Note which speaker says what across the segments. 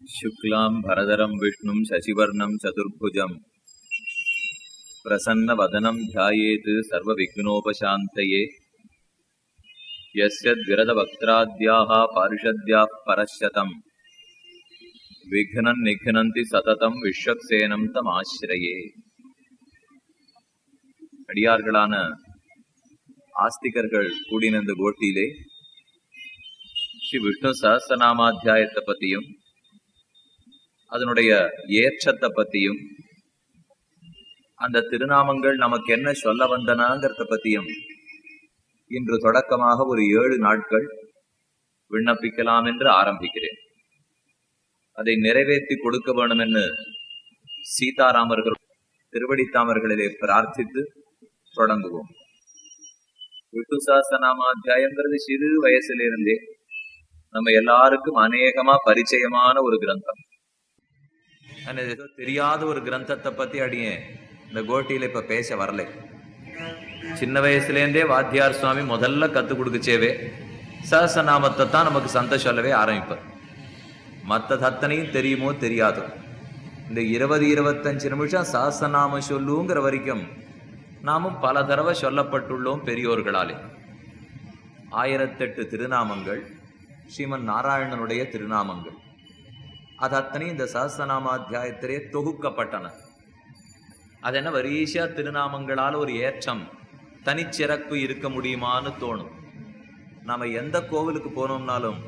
Speaker 1: शुक्लां भरधरं विष्णुं शशिवर्णं चतुर्भुजं प्रसन्नवदनं ध्यायेत् सर्वविघ्नोपशान्तये। यस्य द्विरदवक्त्राद्याः पारिषद्याः परश्शतं विघ्नं निघ्नन्ति सततं विश्वक्सेनं तमाश्रये. அடியார்களான ஆஸ்திகர்கள் கூடின இந்த கோட்டியிலே ஸ்ரீ விஷ்ணு சஹஸ்ரநாமாத்தியாயத்தை பற்றியும் அதனுடைய ஏற்றத்தை பற்றியும் அந்த திருநாமங்கள் நமக்கு என்ன சொல்ல வந்தனங்கிறத பற்றியும் இன்று தொடக்கமாக ஒரு 7 நாட்கள் விண்ணப்பிக்கலாம் என்று ஆரம்பிக்கிறேன். அதை நிறைவேற்றி கொடுக்க வேண்டும் என்று சீதாராமர்கள் திருவடித்தாமர்களிலே பிரார்த்தித்து தொடங்குவோம். விஷ்ணு சஹஸ்ரநாமாத்தியாயங்கிறது சிறு வயசிலிருந்தே நம்ம எல்லாருக்கும் அநேகமா பரிச்சயமான ஒரு கிரந்தம். தெரியாத ஒரு கிரந்தத்தை பத்தி அடியேன் இந்த கோட்டியில இப்ப பேச வரலை. சின்ன வயசுலேருந்தே வாத்தியார் சுவாமி முதல்ல கத்து கொடுக்குச்சேவே சஹஸ்ரநாமத்தை தான் நமக்கு சந்த சொல்லவே ஆரம்பிப்பார். மற்ற அத்தனையும் தெரியுமோ தெரியாதோ இந்த 20-25 நிமிஷம் சஹஸ்ரநாமம் சொல்லுங்கிற வரைக்கும் நாமும் பல தடவை சொல்லப்பட்டுள்ளோம் பெரியோர்களாலே. 1008 திருநாமங்கள் ஸ்ரீமன் நாராயணனுடைய திருநாமங்கள். அது அத்தனை இந்த சஹஸ்ரநாமாத்தியாயத்திலே தொகுக்கப்பட்டன. அது என்ன வரிசையா திருநாமங்களால் ஒரு ஏற்றம் தனிச்சிறப்பு இருக்க முடியுமான்னு தோணும். நாம எந்த கோவிலுக்கு போனோம்னாலும்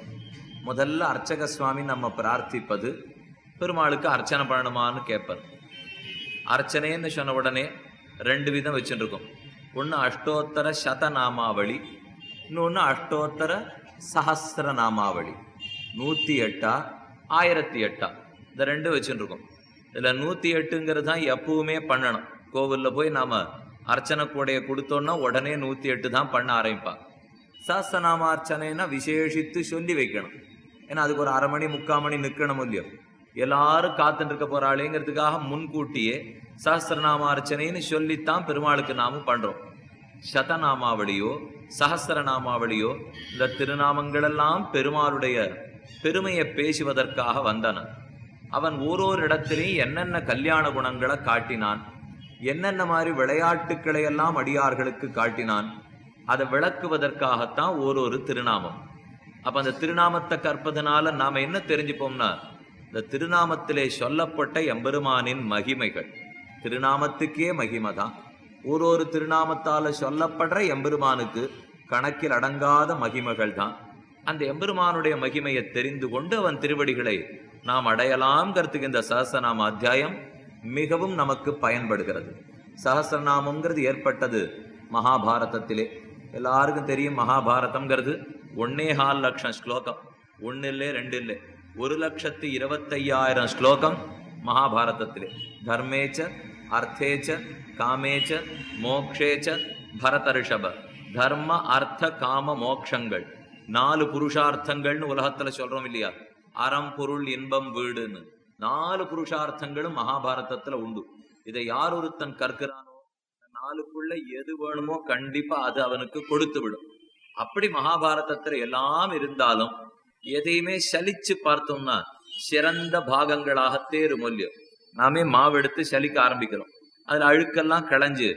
Speaker 1: முதல்ல அர்ச்சக சுவாமி நம்ம பிரார்த்திப்பது பெருமாளுக்கு அர்ச்சனை பண்ணணுமான்னு கேட்பார். அர்ச்சனைன்னு சொன்ன உடனே 2 விதம் வச்சுருக்கோம். ஒன்று அஷ்டோத்தர சதநாமாவளி, இன்னொன்று அஷ்டோத்தர சஹஸ்ரநாமாவளி. 108 1008 இந்த 2 வச்சுருக்கோம். இதில் 108ங்கிறது தான் எப்பவுமே பண்ணணும். கோவிலில் போய் நாம் அர்ச்சனை கூடைய கொடுத்தோன்னா உடனே 108 தான் பண்ண ஆரம்பிப்பா. சஹஸ்ரநாம அர்ச்சனைன்னா விசேஷித்து சொல்லி வைக்கணும். ஏன்னா அதுக்கு ஒரு 1/2 மணி 3/4 மணி நிற்கணும் இல்லையோ. எல்லாரும் காத்துட்டு இருக்க போறாளேங்கிறதுக்காக முன்கூட்டியே சஹஸ்ரநாம அர்ச்சனைன்னு சொல்லித்தான் பெருமாளுக்கு நாமும் பண்றோம். சதநாமாவளியோ சஹஸ்ரநாமாவளியோ இந்த திருநாமங்களெல்லாம் பெருமாளுடைய பெருமையை பேசுவதற்காக வந்தன. அவன் ஓரோரு இடத்திலையும் என்னென்ன கல்யாண குணங்களை காட்டினான், என்னென்ன மாதிரி விளையாட்டுக்களை எல்லாம் அடியார்களுக்கு காட்டினான், அதை விளக்குவதற்காகத்தான் ஓரொரு திருநாமம். அப்ப அந்த திருநாமத்தை கற்பதனால நாம என்ன தெரிஞ்சுப்போம்னா இந்த திருநாமத்திலே சொல்லப்பட்ட எம்பெருமானின் மகிமைகள். திருநாமத்துக்கே மகிமை தான். ஒரு திருநாமத்தால சொல்லப்படுற எம்பெருமானுக்கு கணக்கில் அடங்காத மகிமைகள் தான். அந்த எம்பெருமானுடைய மகிமையை தெரிந்து கொண்டு அவன் திருவடிகளை நாம் அடையலாம்ங்கிறதுக்கு இந்த சஹஸ்ரநாம அத்தியாயம் மிகவும் நமக்கு பயன்படுகிறது. சஹஸ்ரநாமங்கிறது ஏற்பட்டது மகாபாரதத்திலே. எல்லாருக்கும் தெரியும் மகாபாரதம்ங்கிறது 1.25 லட்சம் ஸ்லோகம். 1 இல்லை 2 இல்லை, 1,25,000 ஸ்லோகம் மகாபாரதத்திலே. தர்மேச்ச அர்த்தேச்ச காமேச்ச மோக்ஷேச்ச பரதர்ஷப. தர்ம அர்த்த காம மோக்ஷங்கள் 4 புருஷார்த்தங்கள்னு உலகத்துல சொல்றோம் இல்லையா. அறம் பொருள் இன்பம் வீடுன்னு 4 புருஷார்த்தங்களும் மகாபாரதத்துல உண்டு. இதை யார் ஒருத்தன் கற்கிறானோ 4க்குள்ள எது வேணுமோ கண்டிப்பா அது அவனுக்கு கொடுத்து விடும். அப்படி மகாபாரதத்துல எல்லாம் இருந்தாலும் எதையுமே சலிச்சு பார்த்தோம்னா சிறந்த பாகங்களாக தேருமொல்லியம். நாமே மாவெடுத்து சலிக்க ஆரம்பிக்கிறோம். அதுல அழுக்கெல்லாம் களைஞ்சு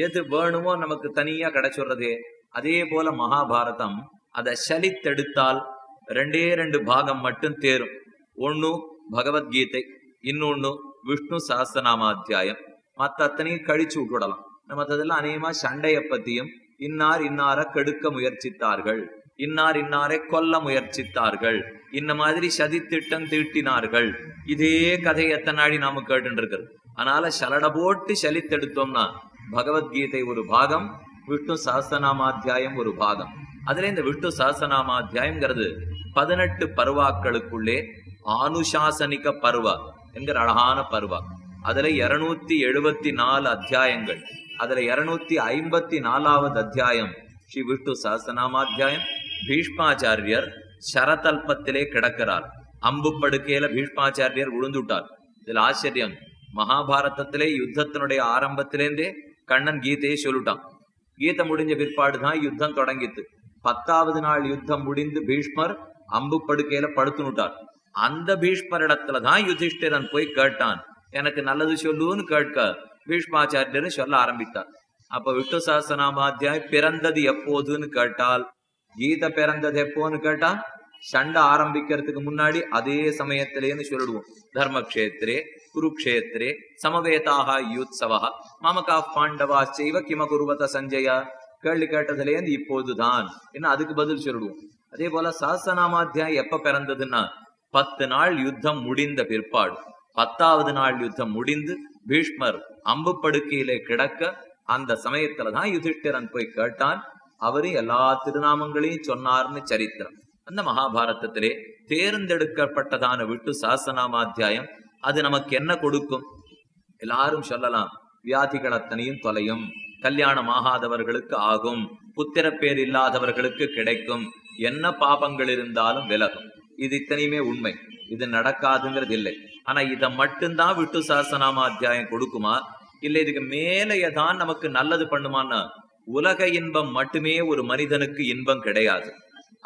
Speaker 1: எது வேணுமோ நமக்கு தனியா கிடைச்சுடுறதே. அதே போல மகாபாரதம் அதை சலித்தெடுத்தால் 2 பாகம் மட்டும் தேரும். ஒன்னு பகவத்கீதை, இன்னொன்னு விஷ்ணு சஹஸ்ரநாமாத்தியாயம். மற்ற அத்தனையும் கழிச்சு விட்டுடலாம். மற்றதெல்லாம் அநேகமா சண்டையை பத்தியும் இன்னார் இன்னார கெடுக்க முயற்சித்தார்கள், இன்னார் இன்னாரை கொல்ல முயற்சித்தார்கள், இந்த மாதிரி சதி திட்டம் தீட்டினார்கள், இதே கதையை எத்தனை நாடி நாம கேட்டு இருக்கிறது. அதனால சலட போட்டு சலித்தெடுத்தோம்னா பகவத்கீதை ஒரு பாகம், விஷ்ணு சஹஸ்ரநாமாத்தியாயம் ஒரு பாகம். அதுல இந்த விஷ்ணு சஹஸ்ரநாமாத்தியாயம்ங்கிறது 18 பருவாக்களுக்குள்ளே ஆனுசாசனிக பருவா என்கிற அழகான பருவா. அதுல 274 அத்தியாயங்கள். அதுல 254வது அத்தியாயம் ஸ்ரீ விஷ்ணு சஹஸ்ரநாமாத்தியாயம். பீஷ்மாச்சாரியர் சரதல்பத்திலே கிடக்கிறார். அம்பு படுக்கையில பீஷ்மாச்சாரியர் விழுந்துட்டார். இதுல ஆச்சரியம், மகாபாரதத்திலே யுத்தத்தினுடைய ஆரம்பத்திலேருந்தே கண்ணன் கீதையை சொல்லிட்டான். கீதை முடிஞ்ச பிற்பாடுதான் யுத்தம் தொடங்கித்து. 10வது நாள் யுத்தம் முடிந்து பீஷ்மர் அம்பு படுக்கையில படுத்துனுட்டார். அந்த பீஷ்மரிடத்துலதான் யுதிஷ்டிரன் போய் கேட்டான். எனக்கு நல்லது சொல்லுன்னு கேட்க பீஷ்மாச்சாரியர் சொல்ல ஆரம்பித்தார். அப்ப விஷ்ணு சஹஸ்ரநாமாத்தியாயம் பிறந்தது எப்போதுன்னு கேட்டால், கீதை பிறந்தது எப்போன்னு கேட்டா சண்டை ஆரம்பிக்கிறதுக்கு முன்னாடி அதே சமயத்திலேன்னு சொல்லிடுவோம். தர்மக்ஷேத்திரே குருக்ஷேத்திரே சமவேதாக யூத்சவா மமகா பாண்டவா செய்வ கிம குருவத சஞ்சயா. கேள்வி கேட்டதுலேருந்து இப்போதுதான் என்ன அதுக்கு பதில் சொல்லிடுவோம். அதே போல சஹஸ்ரநாமாத்தியாயம் எப்ப பிறந்ததுன்னா 10 நாள் யுத்தம் முடிந்த பிற்பாடு, 10வது நாள் யுத்தம் முடிந்து பீஷ்மர் அம்பு படுக்கையிலே கிடக்க அந்த சமயத்துலதான் யுதிஷ்டிரன் போய் கேட்டான். அவரு எல்லா திருநாமங்களையும் சொன்னார்னு சரித்திரம். அந்த மகாபாரதத்திலே தேர்ந்தெடுக்கப்பட்டதான விட்டு சஹஸ்ரநாமாத்தியாயம் அது நமக்கு என்ன கொடுக்கும்? எல்லாரும் சொல்லலாம், வியாதிகள் அத்தனையும் தொலையும், கல்யாணம் ஆகாதவர்களுக்கு ஆகும், புத்திர பேர் இல்லாதவர்களுக்கு கிடைக்கும், என்ன பாபங்கள் இருந்தாலும் விலகும். இது இத்தனையுமே உண்மை, இது நடக்காதுங்கிறது இல்லை. ஆனா இதை மட்டும்தான் விட்டு சஹஸ்ரநாமாத்தியாயம் கொடுக்குமா? இல்லை இதுக்கு மேலேயதான் நமக்கு நல்லது பண்ணுமான்னா, உலக இன்பம் மட்டுமே ஒரு மனிதனுக்கு இன்பம் கிடையாது.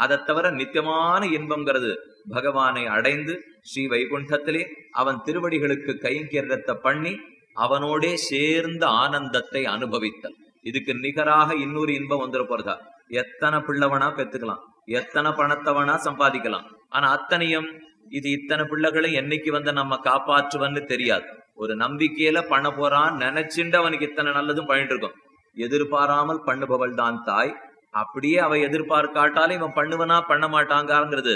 Speaker 1: அதை தவிர நித்தியமான இன்பம்ங்கிறது பகவானை அடைந்து ஸ்ரீ வைகுண்டத்திலே அவன் திருவடிகளுக்கு கைங்கரியத்தை பண்ணி அவனோடே சேர்ந்த ஆனந்தத்தை அனுபவித்தல். இதுக்கு நிகராக இன்னொரு இன்பம் வந்துட போறதா? எத்தனை பிள்ளைவனா பெத்துக்கலாம், எத்தனை பணத்தவனா சம்பாதிக்கலாம், ஆனா அத்தனையும் இது இத்தனை பிள்ளைகளும் என்னைக்கு வந்து நம்ம காப்பாற்றுவன்னு தெரியாது. ஒரு நம்பிக்கையில பண்ண போறான் நினைச்சுண்டு அவனுக்கு இத்தனை நல்லதும் பண்ணிட்டு இருக்கும். எதிர்பாராமல் பண்ணுபவள் தான் தாய். அப்படியே அவ எதிர்பார்க்காட்டாலும் இவன் பண்ணுவனா பண்ண மாட்டாங்கிறது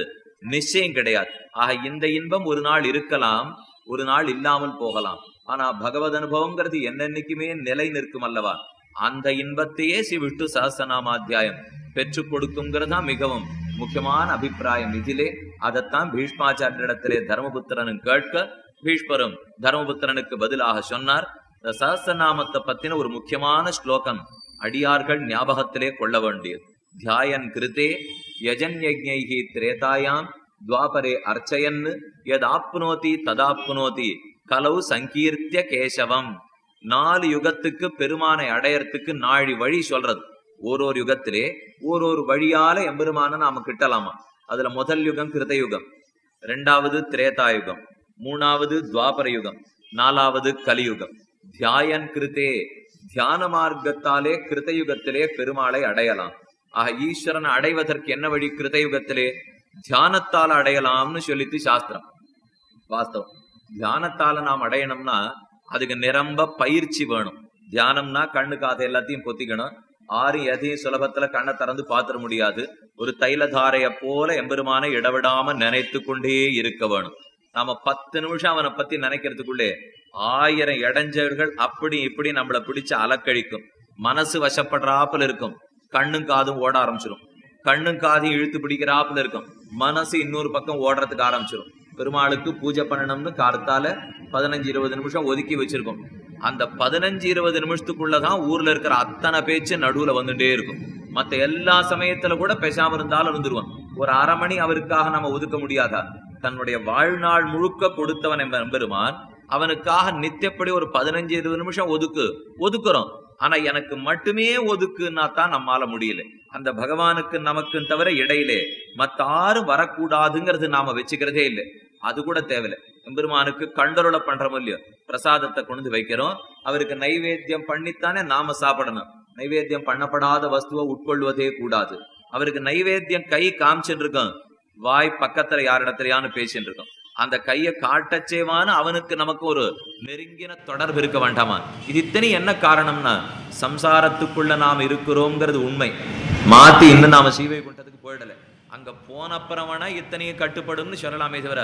Speaker 1: நிச்சயம் கிடையாது. ஆக இந்த இன்பம் ஒரு நாள் இருக்கலாம், ஒரு நாள் இல்லாமல் போகலாம். ஆனா பகவத் அனுபவம்ங்கிறது என்னன்னைக்குமே நிலை நிற்கும் அல்லவா? அந்த இன்பத்தையே ஸ்ரீ விஷ்ணு சஹஸ்ரநாமாத்தியாயம் பெற்றுக் கொடுக்குங்கிறதா மிகவும் முக்கியமான அபிப்பிராயம் இதிலே. அதைத்தான் பீஷ்மாச்சாரியரிடத்திலே தர்மபுத்திரனும் கேட்க பீஷ்மரும் தர்மபுத்திரனுக்கு பதிலாக சொன்னார். இந்த சஹஸ்ரநாமத்தை பத்தின ஒரு முக்கியமான ஸ்லோகம் அடியார்கள் ஞாபகத்திலே கொள்ள வேண்டியது. தியாயன் கிருதே யஜன்யஜ்ஞைஹி திரேதாயாம் துவாபரே அர்ச்சயன் யதாப்னோதி ததாப்னோதி கலவு சங்கீர்த்திய கேசவம். 4 யுகத்துக்கு பெருமானை அடையறதுக்கு 4 வழி சொல்றது. ஒரு யுகத்திலே ஒரு வழியால எம்பெருமான நாம கிட்டலாமா? அதுல முதல் யுகம் கிருதயுகம், 2வது திரேதாயுகம், 3வது துவாபர யுகம், 4வது கலியுகம். தியாயன் கிருதே தியான மார்க்கத்தாலே கிருதயுகத்திலே பெருமாளை அடையலாம். ஆக ஈஸ்வரனை அடைவதற்கு என்ன வழி? கிருதயுகத்திலே தியானத்தால் அடையலாம்னு சொல்லிட்டு சாஸ்திரம். வாஸ்தவம், தியானத்தால நாம் அடையணும்னா அதுக்கு நிரம்ப பயிற்சி வேணும். தியானம்னா கண்ணு காதை எல்லாத்தையும் பொத்திக்கணும். எதையும் சுலபத்துல கண்ணை திறந்து பாத்திர முடியாது. ஒரு தைலதாரைய போல எம்பெருமானை இடவிடாம நினைத்து கொண்டே இருக்க வேணும். நாம 10 நிமிஷம் அவனை பத்தி நினைக்கிறதுக்குள்ளே 1000 இடைஞ்சல்கள் அப்படி இப்படி நம்மளை பிடிச்சு அலக்கழிக்கும். மனசு வசப்படுறாப்புல இருக்கும், கண்ணும் காதும் ஓட ஆரம்பிச்சிடும். கண்ணும் காதையும் இழுத்து பிடிக்கிறாப்புல இருக்கும், மனசு இன்னொரு பக்கம் ஓடுறதுக்கு ஆரம்பிச்சிடும். பெருமாளுக்கு பூஜை பண்ணணும்னு கார்த்தால 15-20 நிமிஷம் ஒதுக்கி வச்சிருக்கோம். அந்த 15-20 நிமிஷத்துக்குள்ளதான் ஊர்ல இருக்கிற அத்தனை பேச்சு நடுவுல வந்துட்டே இருக்கும். மத்த எல்லா சமயத்துல கூட பேசாம இருந்தாலும் இருந்துருவான். ஒரு அரை மணி அவருக்காக நம்ம ஒதுக்க முடியாதா? தன்னுடைய வாழ்நாள் முழுக்க கொடுத்தவன் எம்பெருமான் அவனுக்காக நித்தியப்படி ஒரு 15-20 நிமிஷம் ஒதுக்குறோம். ஆனா எனக்கு மட்டுமே ஒதுக்குன்னா தான் நம்மால முடியல. அந்த பகவானுக்கு நமக்கு தவிர இடையிலே மத்த யாரும் வரக்கூடாதுங்கிறது நாம வச்சுக்கிறதே இல்லை. அது கூட தேவையில்லை. எம்பெருமானுக்கு கண்டருளை பண்றோம் இல்லையோ, பிரசாதத்தை கொண்டு வைக்கிறோம், அவருக்கு நைவேத்தியம் பண்ணித்தானே நாம சாப்பிடணும். நைவேத்தியம் பண்ணப்படாத வஸ்துவை உட்கொள்வதே கூடாது. அவருக்கு நைவேத்தியம் கை காமிச்சுட்டு இருக்கோம், வாய் பக்கத்துல யாரிடத்துலயான்னு பேசிட்டு இருக்கோம். அந்த கையை காட்டச்சேவான அவனுக்கு நமக்கு ஒரு நெருங்கின தொடர்பு இருக்க வேண்டாமா? இது இத்தனை என்ன காரணம்னா சம்சாரத்துக்குள்ள நாம் இருக்கிறோம்ங்கிறது உண்மை. மாத்தி இன்னும் நாம ஸ்ரீவைகுண்டத்துக்கு போயிடல. அங்க போனப்புறவனா இத்தனையும் கட்டுப்படும்னு சொல்லலாமே தவிர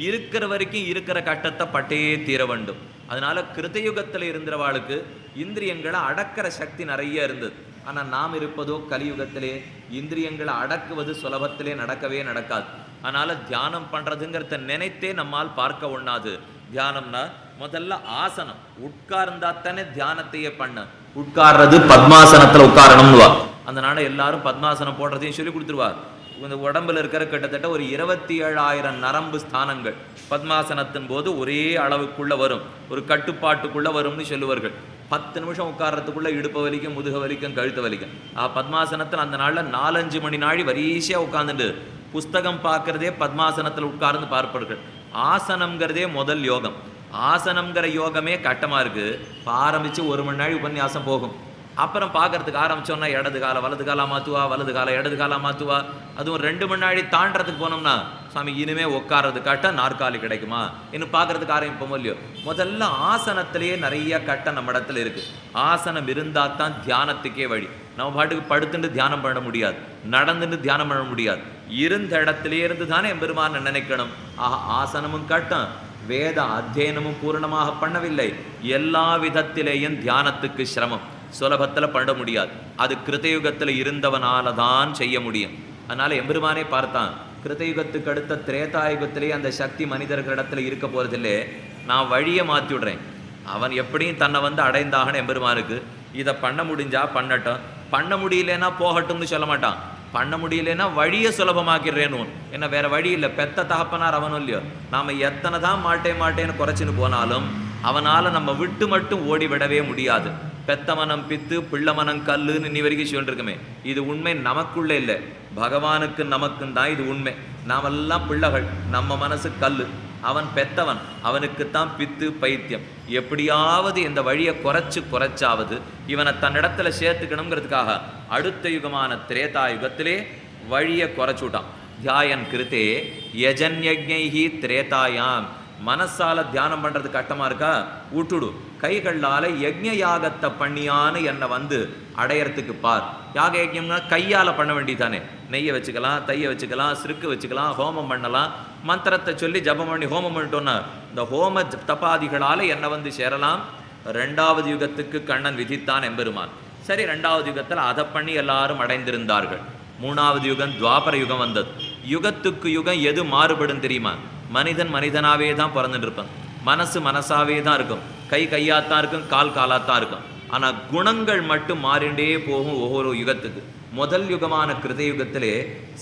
Speaker 1: இருக்கிற வரைக்கும் இருக்கிற கட்டத்தை பட்டே தீர வேண்டும். அதனால கிருதயுகத்துல இருந்தவாளுக்கு இந்திரியங்களை அடக்கிற சக்தி நிறைய இருந்தது. ஆனா நாம் இருப்பதோ கலியுகத்திலே இந்திரியங்களை அடக்குவது சுலபத்திலே நடக்கவே நடக்காது. அதனால தியானம் பண்றதுங்கிறத நினைத்தே நம்மால் பார்க்க ஒண்ணாது. தியானம்னா முதல்ல ஆசனம், உட்கார்ந்தா தானே தியானத்தையே பண்ண. உட்கார்றது பத்மாசனத்துல உட்காரணும்னுவா. அந்த நாட எல்லாரும் பத்மாசனம் போடுறதையும் சொல்லி கொடுத்துருவா. இந்த உடம்புல இருக்கிற கிட்டத்தட்ட ஒரு 27,000 நரம்பு ஸ்தானங்கள் பத்மாசனத்தின் போது ஒரே அளவுக்குள்ள வரும், ஒரு கட்டுப்பாட்டுக்குள்ள வரும்னு சொல்லுவார்கள். 10 நிமிஷம் உட்கார்றதுக்குள்ள இடுப்பு வலிக்கும், முதுக வலிக்கும், கழுத்து வலிக்கும். பத்மாசனத்தில் அந்த நாள்ல 4-5 மணி நாழி வரிசையா உட்கார்ந்துட்டு புஸ்தகம் பார்க்கறதே பத்மாசனத்தில் உட்கார்ந்து பார்ப்பார்கள். ஆசனம்ங்கிறதே முதல் யோகம். ஆசனம்ங்கிற யோகமே கட்டமா இருக்கு. ஆரம்பிச்சு 1 மணி நேரம் உபன்யாசம் போகும். அப்புறம் பார்க்கறதுக்கு ஆரம்பிச்சோம்னா இடது கால வலது காலா மாத்துவா, வலது கால இடது காலா மாத்துவா. அதுவும் 2 மணி நேரம் தாண்டறதுக்கு போனோம்னா சாமி இனிமே உட்கார்றது கட்ட நாற்காலி கிடைக்குமா இன்னும் பார்க்கறதுக்கு ஆரம்பிப்போம் இல்லையோ. முதல்ல ஆசனத்திலேயே நிறைய கட்ட நம்ம இடத்துல இருக்கு. ஆசனம் இருந்தா தான் தியானத்துக்கே வழி. நம்ம பாட்டுக்கு படுத்துட்டு தியானம் பண்ண முடியாது, நடந்துட்டு தியானம் பண்ண முடியாது. இருந்த இடத்திலே இருந்து தானே எம்பெருமான் நினைக்கணும். ஆசனமும் கட்டம், வேத அத்தியனமும் பூரணமாக பண்ணவில்லை. எல்லா விதத்திலேயும் தியானத்துக்கு சிரமம், சுலபத்தில் பண்ண முடியாது. அது கிருதயுகத்தில் இருந்தவனால தான் செய்ய முடியும். அதனால எம்பெருமானே பார்த்தான், கிருதயுகத்துக்கு அடுத்த திரேதாயுகத்திலே அந்த சக்தி மனிதர்களிடத்துல இருக்க போறதில்லை, நான் வழியை மாற்றி விடுறேன். அவன் எப்படியும் தன்னை அடைந்தாகன எம்பெருமானுக்கு. இதை பண்ண முடிஞ்சா பண்ணட்டும், பண்ண முடியலன்னா போகட்டும்னு சொல்ல மாட்டான். பண்ண முடியலன்னா வழியை சுலபமாக்கிடுறேன்னு. என்ன வேற வழி இல்லை, பெத்த தகப்பனார் அவனும் இல்லையோ. நாம எத்தனை தான் மாட்டேன்னு குறைச்சின்னு போனாலும் அவனால நம்ம விட்டு மட்டும் ஓடி விடவே முடியாது. பெத்த மனம் பித்து பிள்ளை மனம் கல்லுன்னு இன்னி வரைக்கும் சொல்லிருக்குமே, இது உண்மை நமக்குள்ள இல்லை, பகவானுக்கு நமக்கும் தான் இது உண்மை. நாமெல்லாம் பிள்ளைகள், நம்ம மனசு கல்லு, அவன் பெத்தவன், அவனுக்குத்தான் பித்து பைத்தியம். எப்படியாவது இந்த வழியை குறைச்சாவது இவனை தன்னிடத்துல சேர்த்துக்கணுங்கிறதுக்காக அடுத்த யுகமான திரேதா யுகத்திலே வழியை குறைச்சுட்டான். தியாயன் கிருத்தே யஜன்யஜ்ஞைஹி திரேதாயாம். மனசால தியானம் பண்றது கட்டமா இருக்கா, விட்டுடு. கைகளால யஜ்ஞ யாகத்தை பண்ணியான்னு என்னை அடையறதுக்கு பார். யாக யஜ்யம்னா கையால பண்ண வேண்டியதானே. நெய்யை வச்சுக்கலாம், தையை வச்சுக்கலாம், சிறுக்கு வச்சுக்கலாம், ஹோமம் பண்ணலாம். மந்திரத்தை சொல்லி ஜபம் பண்ணி ஹோமம் பண்ணிட்டோன்னா இந்த ஹோம தபாதிகளால என்னை சேரலாம். 2வது யுகத்துக்கு கண்ணன் விதித்தான் எம்பெருமான். சரி, 2வது யுகத்தில் அதை பண்ணி எல்லாரும் அடைந்திருந்தார்கள். 3வது யுகம் துவாபர யுகம் வந்தது. யுகத்துக்கு யுகம் எது மாறுபடும் தெரியுமா? மனிதன் மனிதனாவே தான் பிறந்துட்டு இருப்பான், மனசு மனசாவே தான் இருக்கும், கை கையாத்தான் இருக்கும், கால் காலாத்தான் இருக்கும். ஆனா குணங்கள் மட்டும் மாறிண்டே போகும் ஒவ்வொரு யுகத்துக்கு. முதல் யுகமான கிருத யுகத்திலே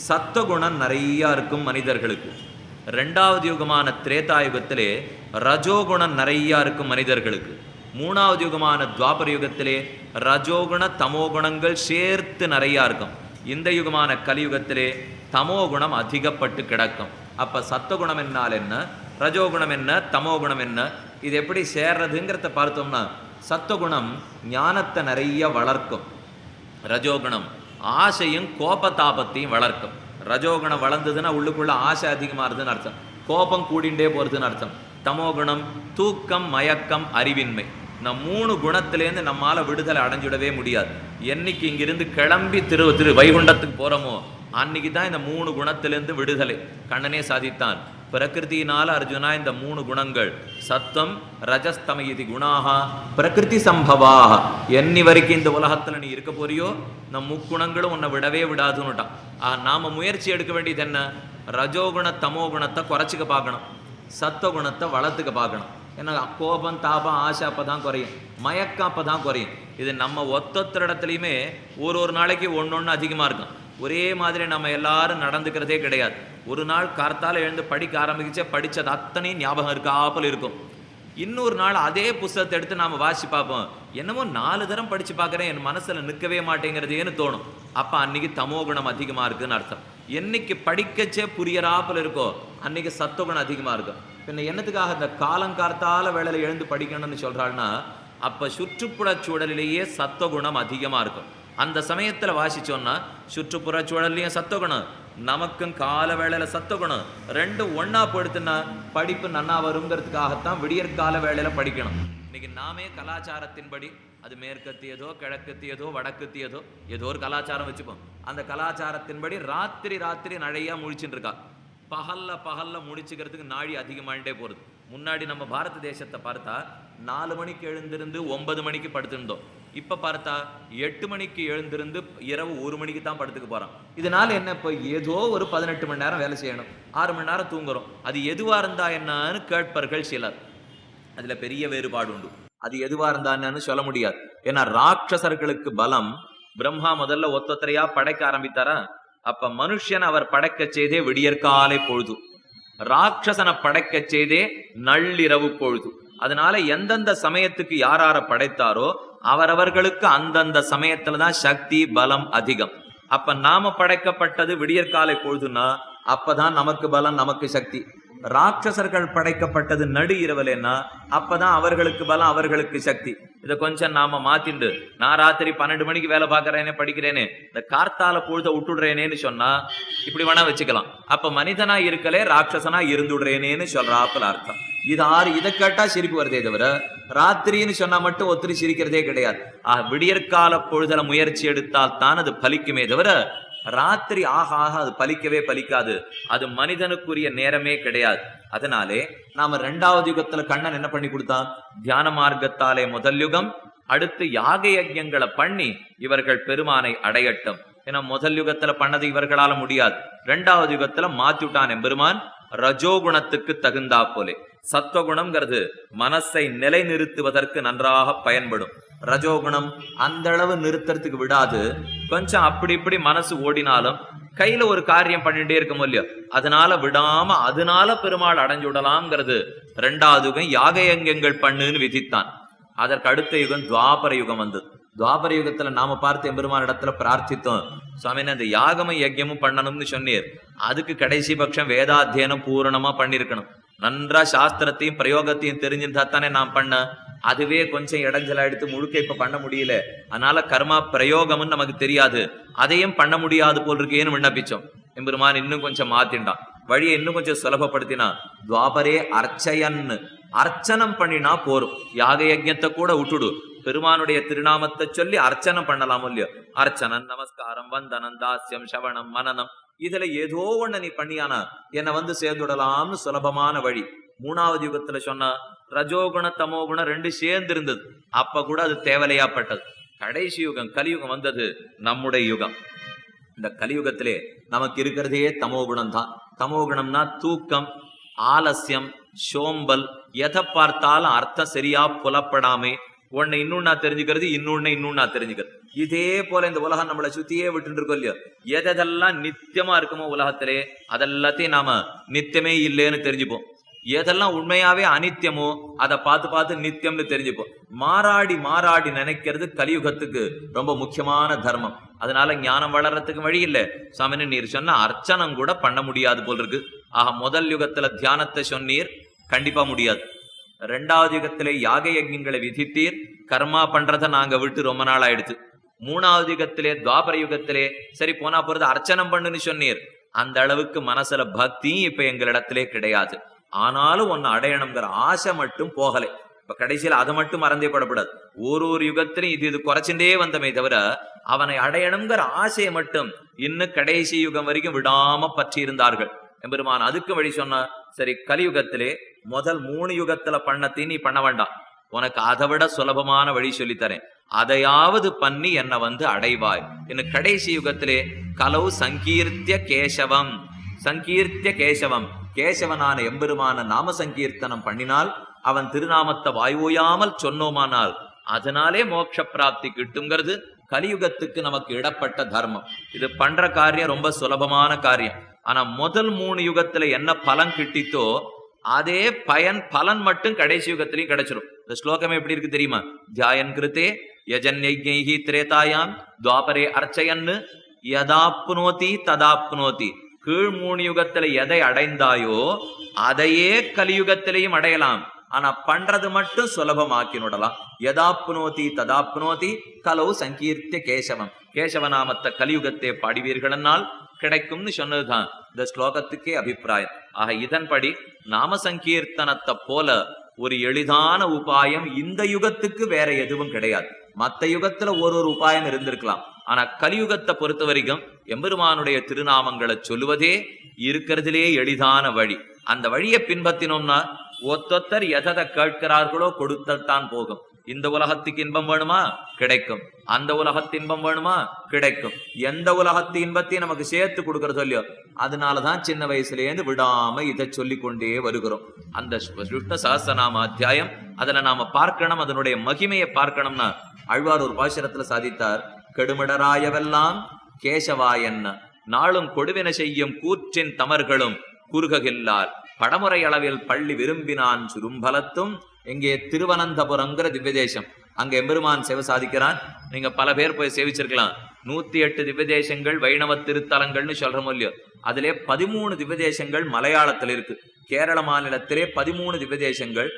Speaker 1: சத்துவகுணம் நிறைய இருக்கும் மனிதர்களுக்கு. 2வது யுகமான திரேதா யுகத்திலே ரஜோகுணம் நிறைய இருக்கும் மனிதர்களுக்கு. 3வது யுகமான துவாபர யுகத்திலே ரஜோகுண தமோகுணங்கள் சேர்த்து நிறைய இருக்கும். இந்த யுகமான கலியுகத்திலே தமோகுணம் அதிகப்பட்டு கிடக்கும். அப்ப சத்துவகுணம் என்னால் என்ன, ரஜோகுணம் என்ன, தமோகுணம் என்ன, இது எப்படி சேர்றதுங்கிறத பார்த்தோம்னா சத்துவகுணம் ஞானத்தை நிறைய வளர்க்கும், ரஜோகுணம் ஆசையும் கோபதாபத்தையும் வளர்க்கும். ரஜோகுணம் வளர்ந்ததுன்னா உள்ளுக்குள்ள ஆசை அதிகமாகுதுன்னு அர்த்தம், கோபம் கூடிண்டே போறதுன்னு அர்த்தம். தமோகுணம் தூக்கம், மயக்கம், அறிவின்மை. நம் 3 குணத்திலேருந்து நம்மால விடுதலை அடைஞ்சிடவே முடியாது. என்னைக்கு இங்கிருந்து கிளம்பி திரு வைகுண்டத்துக்கு போறோமோ அன்னைக்கு தான் இந்த 3 குணத்திலிருந்து விடுதலை கண்ணனே சாதித்தான். பிரகிருத்தினால அர்ஜுனா இந்த 3 குணங்கள் சத்தம் ரஜஸ்தம இது குணாகா பிரகிருதி சம்பவாக. என்னி வரைக்கும் இந்த உலகத்துல நீ இருக்க போறியோ இந்த 3 குணங்களும் உன்னை விடவே விடாதுன்னுட்டான். நாம முயற்சி எடுக்க வேண்டியது என்ன, ரஜோகுண தமோகுணத்தை குறைச்சிக்க பார்க்கணும், சத்துவகுணத்தை வளர்த்துக்க பார்க்கணும். ஏன்னா கோபம் தாபம் ஆசை அப்பதான் குறையும், மயக்கம் அப்பதான் குறையும். இது நம்ம ஒத்தொத்தர் இடத்துலையுமே ஒரு நாளைக்கு ஒன்னொன்னு அதிகமா இருக்கும். ஒரே மாதிரி நம்ம எல்லாரும் நடந்துக்கிறதே கிடையாது. ஒரு நாள் கார்த்தால எழுந்து படிக்க ஆரம்பிச்சே படிச்சது அத்தனையும் ஞாபகம் இருக்காப்பல் இருக்கும். இன்னொரு நாள் அதே புஸ்தகத்தை எடுத்து நாம வாசி பார்ப்போம், என்னமோ 4 தரம் படிச்சு பார்க்கறேன், என் மனசுல நிற்கவே மாட்டேங்கிறதேன்னு தோணும். அப்ப அன்னைக்கு தமோகுணம் அதிகமா இருக்குன்னு அர்த்தம். என்னைக்கு படிக்கச்சே புரியறாப்பல் இருக்கோ அன்னைக்கு சத்துவகுணம் அதிகமா இருக்கும். பின்ன என்னத்துக்காக இந்த காலங்கார்த்தால வேளையில எழுந்து படிக்கணும்னு சொல்றாள்னா, அப்ப சுற்றுப்புற சூழலிலேயே சத்துவகுணம் அதிகமா இருக்கும். அந்த சமயத்துல வாசிச்சோம்னா சுற்றுப்புற சூழல்லையும் சத்துவகுணம், நமக்கும் கால வேளையில சத்துவகுணம், 2 ஒன்னா போடுத்துன்னா படிப்பு நன்னா வருங்கிறதுக்காகத்தான் விடியற்கால வேளையில படிக்கணும். இன்னைக்கு நாமே கலாச்சாரத்தின்படி, அது மேற்கத்தியதோ கிழக்கத்தியதோ வடக்கத்தியதோ ஏதோ ஒரு கலாச்சாரம் வச்சுப்போம், அந்த கலாச்சாரத்தின்படி ராத்திரி நிறைய முழிச்சுட்டு இருக்கா. பகல்ல முடிச்சுக்கிறதுக்கு நாழி அதிகமாகிட்டே போகிறது. முன்னாடி நம்ம பாரத தேசத்தை பார்த்தா 4 மணிக்கு எழுந்திருந்து 9 மணிக்கு படுத்திருந்தோம். இப்போ பார்த்தா 8 மணிக்கு எழுந்திருந்து இரவு 1 மணிக்கு தான் படுத்துக்க போகிறோம். இதனால என்ன, இப்போ ஏதோ ஒரு 18 மணி நேரம் வேலை செய்யணும், 6 மணி நேரம் தூங்குறோம். அது எதுவாக இருந்தா என்னன்னு கேட்பார்கள் சிலர். அதில் பெரிய வேறுபாடு உண்டு. அது எதுவாக இருந்தா என்னன்னு சொல்ல முடியாது. ஏன்னா ராட்சசர்களுக்கு பலம். பிரம்மா முதல்ல ஒத்தொத்தரையா படைக்க ஆரம்பித்தாரா, அப்ப மனுஷன் அவர் படைக்க செய்தே விடியற்காலை பொழுது, ராட்சசனை படைக்க செய்தே நள்ளிரவு பொழுது. அதனால எந்தெந்த சமயத்துக்கு யார படைத்தாரோ அவரவர்களுக்கு அந்தந்த சமயத்துலதான் சக்தி பலம் அதிகம். அப்ப நாம படைக்கப்பட்டது விடியற்காலை பொழுதுன்னா அப்பதான் நமக்கு பலம், நமக்கு சக்தி. ராட்சசர்கள் படைக்கப்பட்டது நடு இரவுலன்னா அப்பதான் அவர்களுக்கு பலம், அவர்களுக்கு சக்தி. இதை கொஞ்சம் நாம மாத்திண்டு, நான் ராத்திரி 12 மணிக்கு வேலை பார்க்கறேனே, படிக்கிறேனே, இந்த கார்த்தால பொழுத விட்டுடுறேனேன்னு சொன்னா இப்படி வேணா வச்சுக்கலாம். அப்ப மனிதனா இருக்கலே ராட்சசனா இருந்துடுறேனேன்னு சொல்றாப்புல அர்த்தம். இது ஆறு. இதை கேட்டா சிரிப்பு வருதே தவிர ராத்திரின்னு சொன்னா மட்டும் ஒத்திரி சிரிக்கிறதே கிடையாது. விடியற்கால பொழுதுல முயற்சி எடுத்தால் தான் அது பலிக்குமே தவிர ராத்திரி ஆக ஆக அது பலிக்கவே பலிக்காது. அது மனிதனுக்குரிய நேரமே கிடையாது. அதனாலே நாம 2வது யுகத்துல கண்ணன் என்ன பண்ணி கொடுத்தான்? தியான மார்க்கத்தாலே முதல் யுகம், அடுத்து யாக யஜ்ஞங்களை பண்ணி இவர்கள் பெருமானை அடையட்டும். ஏன்னா முதல் யுகத்துல பண்ணது இவர்களால முடியாது. 2வது யுகத்துல மாத்திவிட்டான் எம்பெருமான். ரஜோகுணத்துக்கு தகுந்தா போலே. சத்வகுணம்ங்கிறது மனசை நிலை நிறுத்துவதற்கு நன்றாக பயன்படும். ரஜோகுணம் அந்த அளவு நிறுத்துறதுக்கு விடாது. கொஞ்சம் அப்படி இப்படி மனசு ஓடினாலும் கையில ஒரு காரியம் பண்ணிட்டே இருக்க முடியும். அதனால விடாம அதனால பெருமாள் அடைஞ்சு விடலாம்ங்கிறது 2வது யுகம். யாக யஜ்ஞங்கள் பண்ணுன்னு விதித்தான். அதற்கு அடுத்த யுகம் துவாபர யுகம் வந்தது. துவாபர யுகத்துல நாம பார்த்து எம்பெருமான் இடத்துல பிரார்த்தித்தோம், சுவாமின்னு அந்த யாகமும் யஜ்யமும் பண்ணணும்னு சொன்னீர். அதுக்கு கடைசி பட்சம் வேதாத்தியனம் பூரணமா பண்ணிருக்கணும். நன்றா சாஸ்திரத்தையும் பிரயோகத்தையும் தெரிஞ்சிருந்தா தானே நாம் பண்ண. அதுவே கொஞ்சம் இடைஞ்சலா எடுத்து முழுக்க இப்ப பண்ண முடியல. அதனால கர்மா பிரயோகம்னு நமக்கு தெரியாது, அதையும் பண்ண முடியாது போல் இருக்கேன்னு விண்ணப்பிச்சோம். எம்பெருமான் இன்னும் கொஞ்சம் மாத்தின்டான், வழியை இன்னும் கொஞ்சம் சுலபப்படுத்தினா. துவாபரே அர்ச்சயன்னு, அர்ச்சனம் பண்ணினா போரும். யாக யஜ்ஞத்தை கூட விட்டுடு, பெருமானுடைய திருநாமத்தை சொல்லி அர்ச்சனம் பண்ணலாம் இல்லையோ. அர்ச்சனம், நமஸ்காரம், வந்தனம், தாஸ்யம், சவணம், மனனம், இதுல ஏதோ ஒண்ணு நீ பண்ணியானா என்னை வந்து சேர்ந்துடலாம்னு சுலபமான வழி. 3வது யுகத்துல சொன்னா ரஜோகுண தமோகுணம் 2 சேர்ந்து இருந்தது. அப்ப கூட அது தேவலையாப்பட்டது. கடைசி யுகம் கலியுகம் வந்தது, நம்முடைய யுகம். இந்த கலியுகத்திலே நமக்கு இருக்கிறதே தமோகுணம் தான். தமோகுணம்னா தூக்கம், ஆலசியம், சோம்பல், எதை பார்த்தாலும் அர்த்தம் சரியா புலப்படாமே ஒன்னு இன்னொன்னா தெரிஞ்சுக்கிறது, இன்னொன்னா தெரிஞ்சுக்கிறது. இதே போல இந்த உலகம் நம்மளை சுத்தியே விட்டு இருக்கோம் இல்லையோ. எதெல்லாம் நித்தியமா இருக்குமோ உலகத்திலே அதெல்லாத்தையும் நாம நித்தியமே இல்லைன்னு தெரிஞ்சுப்போம். எதெல்லாம் உண்மையாவே அனித்தியமோ அதை பார்த்து பார்த்து நித்தியம்னு தெரிஞ்சுப்போம். மாறாடி மாறாடி நினைக்கிறது கலியுகத்துக்கு ரொம்ப முக்கியமான தர்மம். அதனால ஞானம் வளர்றதுக்கு வழி இல்லை. சாமின்னு நீர் சொன்ன அர்ச்சனம் கூட பண்ண முடியாது போல் இருக்கு. ஆக முதல் யுகத்துல தியானத்தை சொன்னீர், கண்டிப்பா முடியாது. 2வது யுகத்திலே யாக யஜ்ஞங்களை விதித்தீர், கர்மா பண்றதை நாங்க விட்டு ரொம்ப நாள் ஆயிடுச்சு. 3வது யுகத்திலே துவாபர யுகத்திலே சரி போனா போறது அர்ச்சனம் பண்ணுன்னு சொன்னீர். அந்த அளவுக்கு மனசுல பக்தி இப்ப எங்களிடத்திலே கிடையாது. ஆனாலும் ஒன்னு அடையணுங்கிற ஆசை மட்டும் போகலை. இப்ப கடைசியில அதை மட்டும் மறந்தே படப்படாது. ஒரு யுகத்திலும் இது குறைச்சுட்டே வந்தமே தவிர அவனை அடையணுங்கிற ஆசையை மட்டும் இன்னும் கடைசி யுகம் வரைக்கும் விடாம பற்றி இருந்தார்கள். எம்பெருமான் அதுக்கு வழி சொன்ன, சரி கலியுகத்திலே முதல் 3 யுகத்துல பண்ணத்தையும் நீ பண்ண வேண்டாம், உனக்கு அதை விட சுலபமான வழி சொல்லித்தரேன், அதையாவது பண்ணி என்னை வந்து அடைவாய். இன்னும் கடைசி யுகத்திலே கலவு சங்கீர்த்திய கேசவம், சங்கீர்த்திய கேசவம், கேசவனான எம்பெருமான நாம சங்கீர்த்தனம் பண்ணினால், அவன் திருநாமத்தை வாய்வோயாமல் சொன்னோமானால் அதனாலே மோட்ச பிராப்தி கிட்டுங்கிறது கலியுகத்துக்கு நமக்கு இடப்பட்ட தர்மம். இது பண்ற காரியம் ரொம்ப சுலபமான காரியம். ஆனா முதல் 3 யுகத்துல என்ன பலன் கிட்டித்தோ அதே பலன் மட்டும் கடைசி யுகத்திலையும் கிடைச்சிடும். இந்த ஸ்லோகம் எப்படி இருக்கு தெரியுமா? தியாயன் கிருத்தே யஜன்யஜ்ஞைஹி திரேதாயாம் துவாபரே அர்ச்சயன்னு யதாப்னோதி ததாப்னோதி. கீழ் 3 யுகத்துல எதை அடைந்தாயோ அதையே கலியுகத்திலையும் அடையலாம். ஆனா பண்றது மட்டும் சுலபமாக்கினுடலாம். யதாப்னோதி ததாப்னோதி கலவு சங்கீர்த்திய கேசவம். கேசவநாமத்தை கலியுகத்தை பாடிவீர்கள்னால் கிடைக்கும்னு சொன்னதுதான் இந்த ஸ்லோகத்துக்கே அபிப்பிராயம். ஆக இதன்படி நாம சங்கீர்த்தனத்தை போல ஒரு எளிதான உபாயம் இந்த யுகத்துக்கு வேற எதுவும் கிடையாது. மற்ற யுகத்துல ஒரு உபாயம் இருந்திருக்கலாம். ஆனா கலியுகத்தை பொறுத்த வரைக்கும் எம்பெருமானுடைய திருநாமங்களை சொல்லுவதே இருக்கிறதுலே எளிதான வழி. அந்த வழியை பின்பற்றினோம்னா ஒத்தொத்தர் எதை கேட்கிறார்களோ கொடுத்தல் தான் போகும். இந்த உலகத்துக்கு இன்பம் வேணுமா? கிடைக்கும். அந்த உலகத்து இன்பம் வேணுமா? கிடைக்கும். எந்த உலகத்து இன்பத்தையும் நமக்கு சேர்த்து கொடுக்கறது இல்லையோ. அதனாலதான் சின்ன வயசுலேருந்து விடாம இதை சொல்லி கொண்டே வருகிறோம். அந்த விஷ்ணு சஹஸ்ரநாம அத்தியாயம் அதுல நாம பார்க்கணும், அதனுடைய மகிமையை பார்க்கணும்னா ஆழ்வார் ஒரு பாசுரத்துல சாதித்தார். கெடுமிடராயவெல்லாம் கேசவாயன்ன நாளும் கொடுவின செய்யும் கூற்றின் தமர்களும் குறுகில்லார் படமுறை அளவில் பள்ளி விரும்பினான் சுரும்பலத்தும். எங்கே திருவனந்தபுரங்கிற திவ்ய தேசம், அங்க எம்பெருமான் சேவை சாதிக்கிறான். நீங்க பல பேர் போய் சேவிச்சிருக்கலாம். 108 திவ்ய தேசங்கள் வைணவ திருத்தலங்கள்னு சொல்றோம் இல்லையோ, அதிலே 13 திவ்ய தேசங்கள் மலையாளத்தில் இருக்கு. கேரள மாநிலத்திலே 13 திவ்ய தேசங்கள்.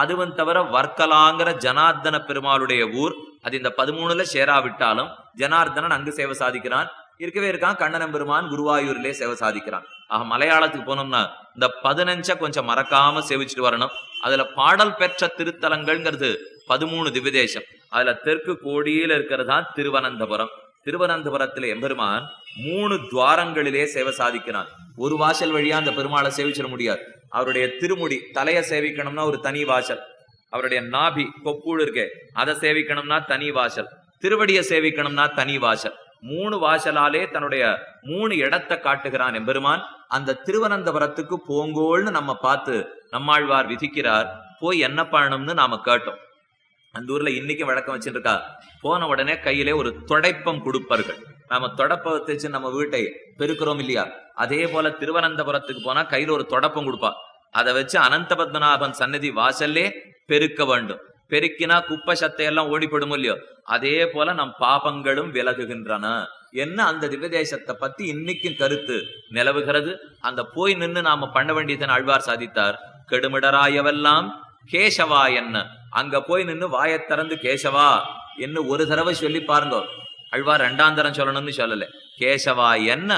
Speaker 1: அதுவும் தவிர வர்க்கலாங்கிற ஜனார்தன பெருமாளுடைய ஊர், அது இந்த 13ல சேராவிட்டாலும் ஜனார்தனன் அங்கு சேவை சாதிக்கிறான். இருக்கவே இருக்கான் கண்ணனம் பெருமான் குருவாயூரிலே சேவை சாதிக்கிறான். ஆக மலையாளத்துக்கு போனோம்னா இந்த 15 கொஞ்சம் மறக்காம சேவிச்சுட்டு வரணும். அதுல பாடல் பெற்ற திருத்தலங்கள்ங்கிறது 13 திவ்ய தேசம். அதுல தெற்கு கோடியில இருக்கிறதா திருவனந்தபுரம். திருவனந்தபுரத்துல எம்பெருமான் 3 துவாரங்களிலே சேவை சாதிக்கிறான். ஒரு வாசல் வழியா அந்த பெருமாளை சேவிச்சிட முடியாது. அவருடைய திருமுடி தலையை சேவிக்கணும்னா ஒரு தனி வாசல், அவருடைய நாபி கொப்புள் இருக்கே அதை சேவிக்கணும்னா தனி வாசல், திருவடியை சேவிக்கணும்னா தனி வாசல். 3 வாசலாலே தன்னுடைய 3 இடத்தை காட்டுகிறான் எம்பெருமான். அந்த திருவனந்தபுரத்துக்கு போங்கோள்னு நம்ம பார்த்து நம்மாழ்வார் விதிக்கிறார். போய் என்ன பண்ணணும்னு நாம கேட்டோம். அந்த ஊர்ல இன்னைக்கும் வழக்கம் வச்சுருக்கா, போன உடனே கையிலே ஒரு தொடைப்பம் கொடுப்பார்கள். நாம தொடப்பத்தை வச்சு நம்ம வீட்டை பெருக்கிறோம் இல்லையா, அதே போல திருவனந்தபுரத்துக்கு போனா கையில ஒரு தொடப்பம் கொடுப்பா. அதை வச்சு அனந்த பத்மநாபன் சன்னதி வாசல்லே பெருக்க வேண்டும். பெருக்கினா குப்பை சத்தையெல்லாம் ஓடிப்படும் இல்லையோ, அதே போல நம் பாபங்களும் விலகுகின்றன என்ன அந்த திவ்யதேசத்தை பத்தி இன்னைக்கும் கருத்து நிலவுகிறது. அந்த போய் நின்று நாம பண்ண வேண்டியதன் ஆழ்வார் சாதித்தார். கெடுமிடராயவெல்லாம் கேசவா என்ன, அங்க போய் நின்று வாயை திறந்து கேசவா என்ன ஒரு தடவை சொல்லி பாருங்க. ஆழ்வார் 2ஆம் தரம் சொல்லணும்னு சொல்லல. கேசவா என்ன